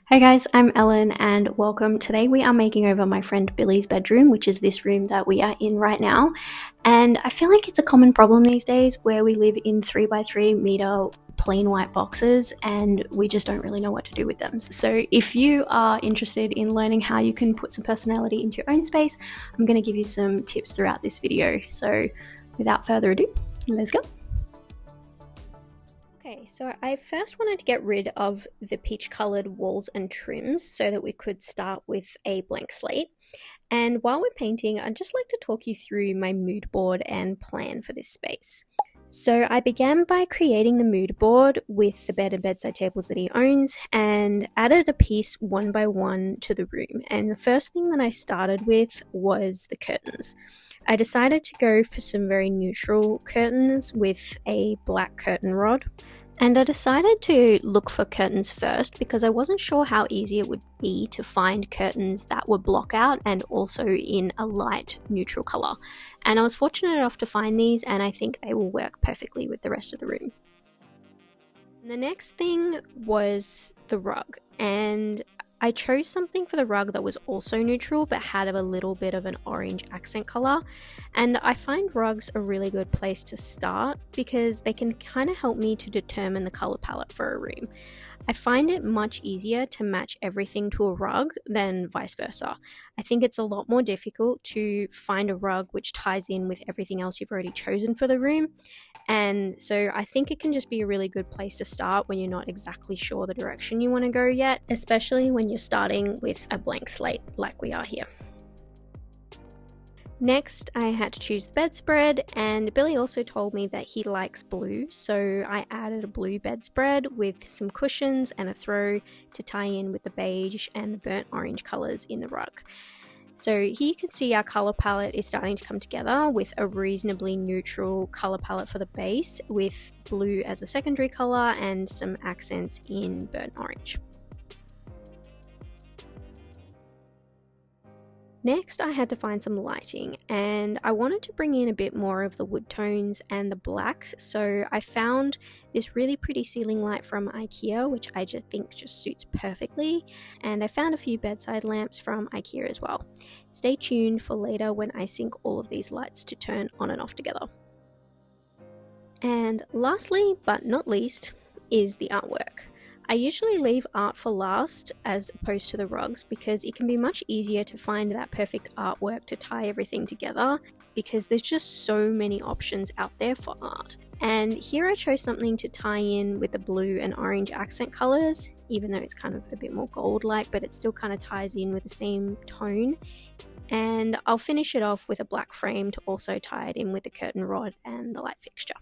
Hey guys, I'm Ellen and welcome. Today we are making over my friend Billy's bedroom, which is this room that we are in right now. And I feel like it's a common problem these days where we live in 3x3 meter plain white boxes and we just don't really know what to do with them. So if you are interested in learning how you can put some personality into your own space, I'm going to give you some tips throughout this video. So without further ado, let's go. Okay, so I first wanted to get rid of the peach colored walls and trims so that we could start with a blank slate. And while we're painting, I'd just like to talk you through my mood board and plan for this space. So I began by creating the mood board with the bed and bedside tables that he owns and added a piece one by one to the room. And the first thing that I started with was the curtains. I decided to go for some very neutral curtains with a black curtain rod. And I decided to look for curtains first because I wasn't sure how easy it would be to find curtains that were blockout and also in a light neutral color. And I was fortunate enough to find these, and I think they will work perfectly with the rest of the room. And the next thing was the rug, and I chose something for the rug that was also neutral but had a little bit of an orange accent color. And I find rugs a really good place to start because they can kind of help me to determine the color palette for a room. I find it much easier to match everything to a rug than vice versa. I think it's a lot more difficult to find a rug which ties in with everything else you've already chosen for the room. And so I think it can just be a really good place to start when you're not exactly sure the direction you want to go yet, especially when you're starting with a blank slate like we are here. Next, I had to choose the bedspread, and Billy also told me that he likes blue, so I added a blue bedspread with some cushions and a throw to tie in with the beige and the burnt orange colours in the rug. So here you can see our colour palette is starting to come together with a reasonably neutral colour palette for the base, with blue as a secondary colour and some accents in burnt orange. Next, I had to find some lighting, and I wanted to bring in a bit more of the wood tones and the blacks, so I found this really pretty ceiling light from IKEA, which I just think just suits perfectly, and I found a few bedside lamps from IKEA as well. Stay tuned for later when I sync all of these lights to turn on and off together. And lastly, but not least, is the artwork. I usually leave art for last as opposed to the rugs because it can be much easier to find that perfect artwork to tie everything together because there's just so many options out there for art. And here I chose something to tie in with the blue and orange accent colors, even though it's kind of a bit more gold-like, but it still kind of ties in with the same tone. And I'll finish it off with a black frame to also tie it in with the curtain rod and the light fixture.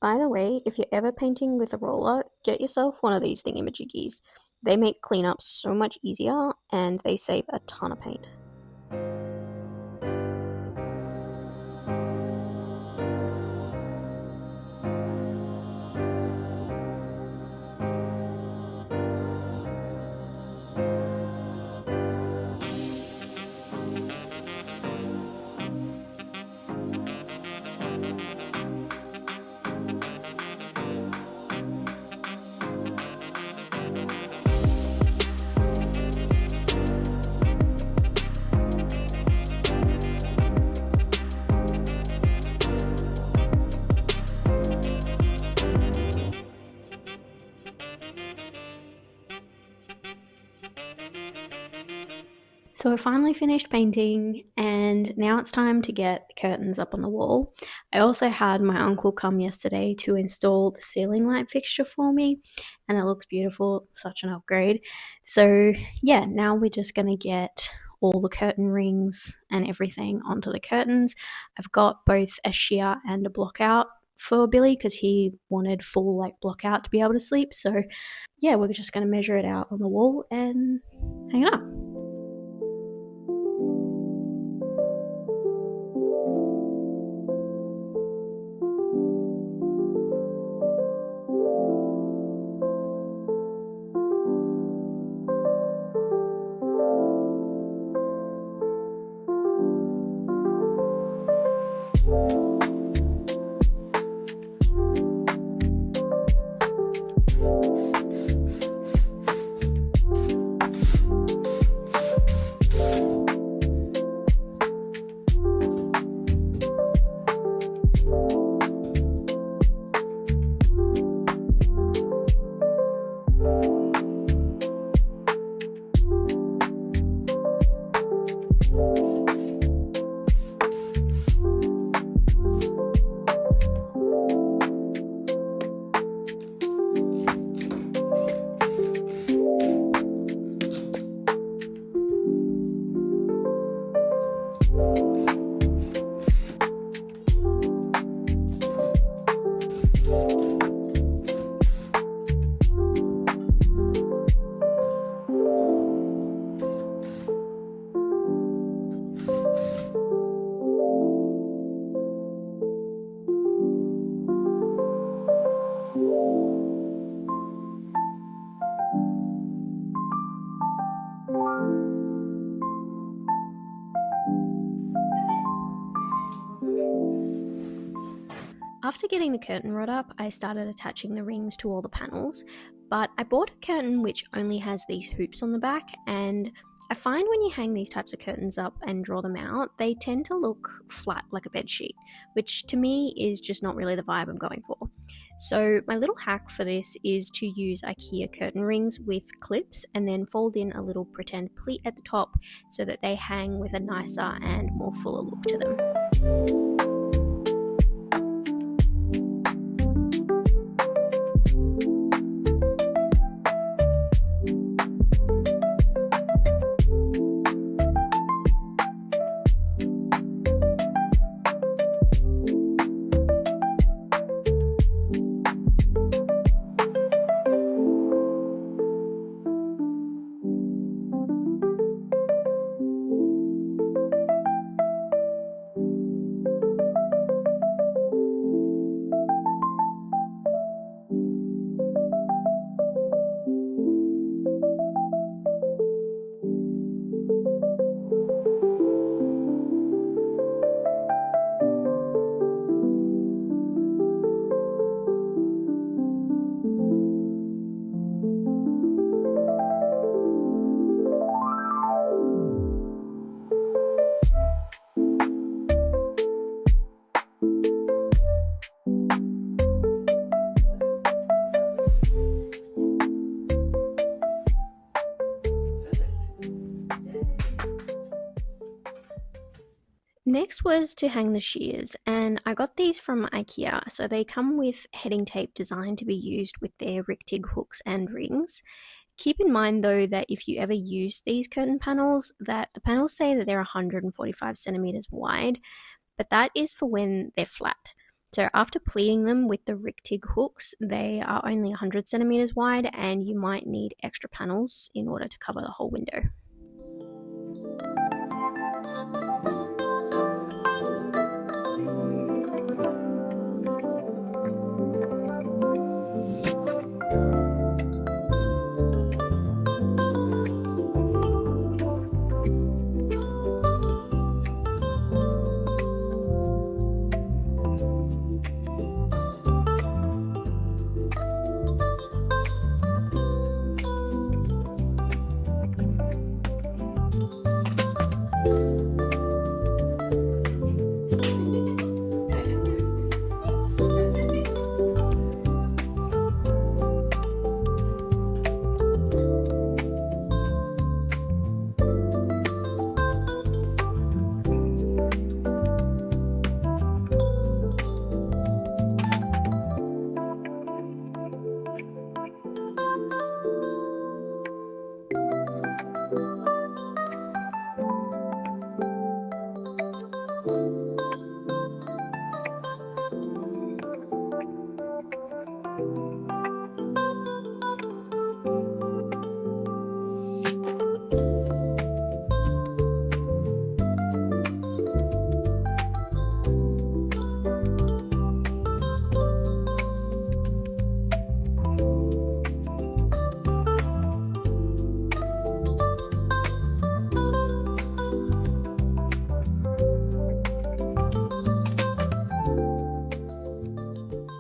By the way, if you're ever painting with a roller, get yourself one of these thingamajiggies. They make cleanup so much easier and they save a ton of paint. So I finally finished painting and now it's time to get the curtains up on the wall. I also had my uncle come yesterday to install the ceiling light fixture for me and it looks beautiful, such an upgrade. So yeah, now we're just going to get all the curtain rings and everything onto the curtains. I've got both a sheer and a blockout for Billy because he wanted full like blockout to be able to sleep. So yeah, we're just going to measure it out on the wall and hang it up. after getting the curtain rod up, I started attaching the rings to all the panels, but I bought a curtain which only has these hoops on the back, and I find when you hang these types of curtains up and draw them out, they tend to look flat like a bed sheet, which to me is just not really the vibe I'm going for. So my little hack for this is to use IKEA curtain rings with clips and then fold in a little pretend pleat at the top so that they hang with a nicer and more fuller look to them. Next was to hang the shears, and I got these from IKEA. So they come with heading tape designed to be used with their Rig hooks and rings. Keep in mind though that if you ever use these curtain panels, that the panels say that they're 145 centimeters wide, but that is for when they're flat. So after pleating them with the Rig hooks, they are only 100 centimeters wide, and you might need extra panels in order to cover the whole window.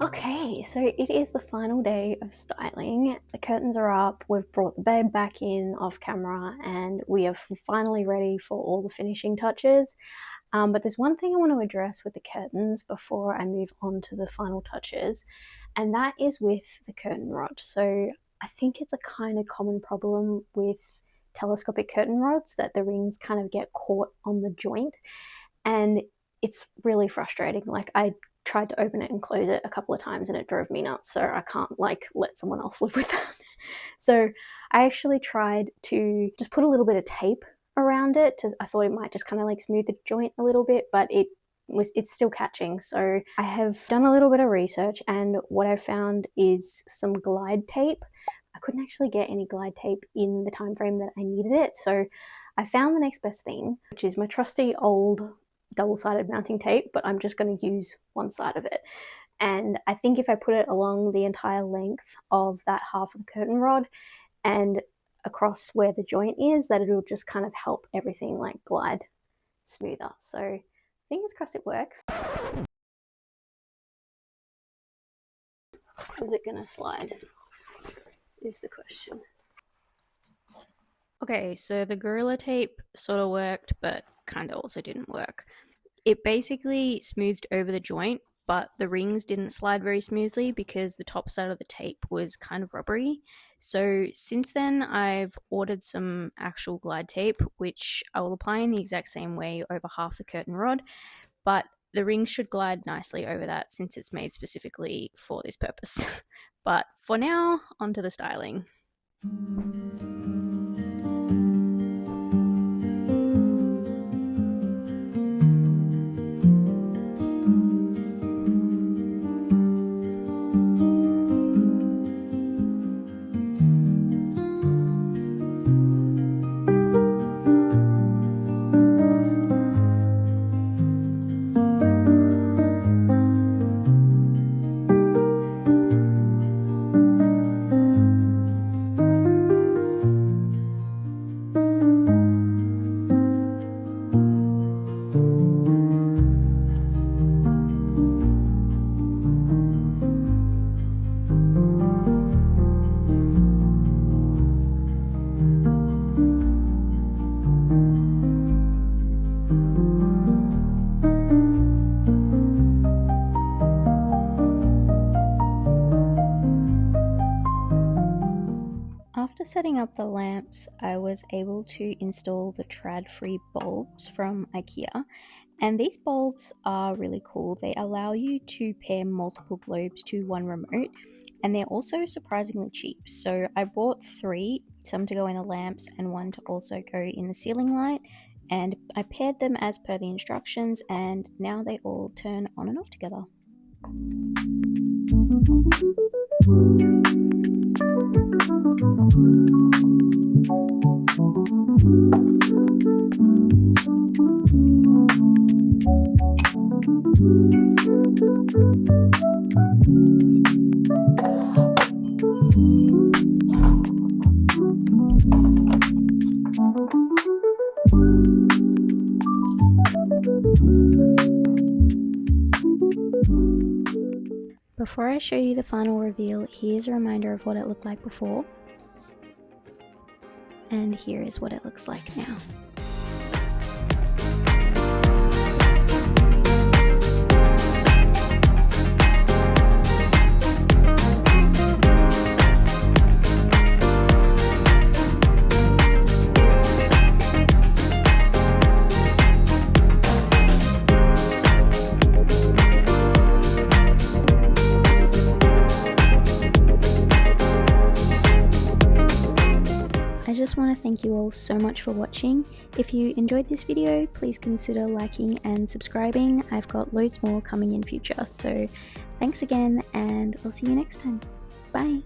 Okay, so it is the final day of styling. The curtains are up, we've brought the bed back in off camera, and we are finally ready for all the finishing touches. But there's one thing I want to address with the curtains before I move on to the final touches, and that is with the curtain rod. So I think it's a kind of common problem with telescopic curtain rods that the rings kind of get caught on the joint, and it's really frustrating. Like, I tried to open it and close it a couple of times and it drove me nuts, so I can't like let someone else live with that. So I actually tried to just put a little bit of tape around it. I thought it might just kind of like smooth the joint a little bit, but it's still catching. So I have done a little bit of research, and what I found is some glide tape. I couldn't actually get any glide tape in the time frame that I needed it, so I found the next best thing, which is my trusty old double-sided mounting tape, but I'm just going to use one side of it. And I think if I put it along the entire length of that half of the curtain rod and across where the joint is, that it'll just kind of help everything like glide smoother. So fingers crossed it works. Is it gonna slide? Is the question. Okay, so the Gorilla Tape sort of worked, but kind of also didn't work. It basically smoothed over the joint, but the rings didn't slide very smoothly because the top side of the tape was kind of rubbery. So since then, I've ordered some actual glide tape, which I will apply in the exact same way over half the curtain rod, but the rings should glide nicely over that since it's made specifically for this purpose. But for now, onto the styling. After setting up the lamps, I was able to install the trad-free bulbs from IKEA, and these bulbs are really cool. They allow you to pair multiple globes to one remote, and they're also surprisingly cheap. So I bought 3, some to go in the lamps and one to also go in the ceiling light, and I paired them as per the instructions, and now they all turn on and off together. Before I show you the final reveal, here's a reminder of what it looked like before, and here is what it looks like now. I just want to thank you all so much for watching. If you enjoyed this video, please consider liking and subscribing. I've got loads more coming in future, so thanks again, and I'll see you next time. Bye!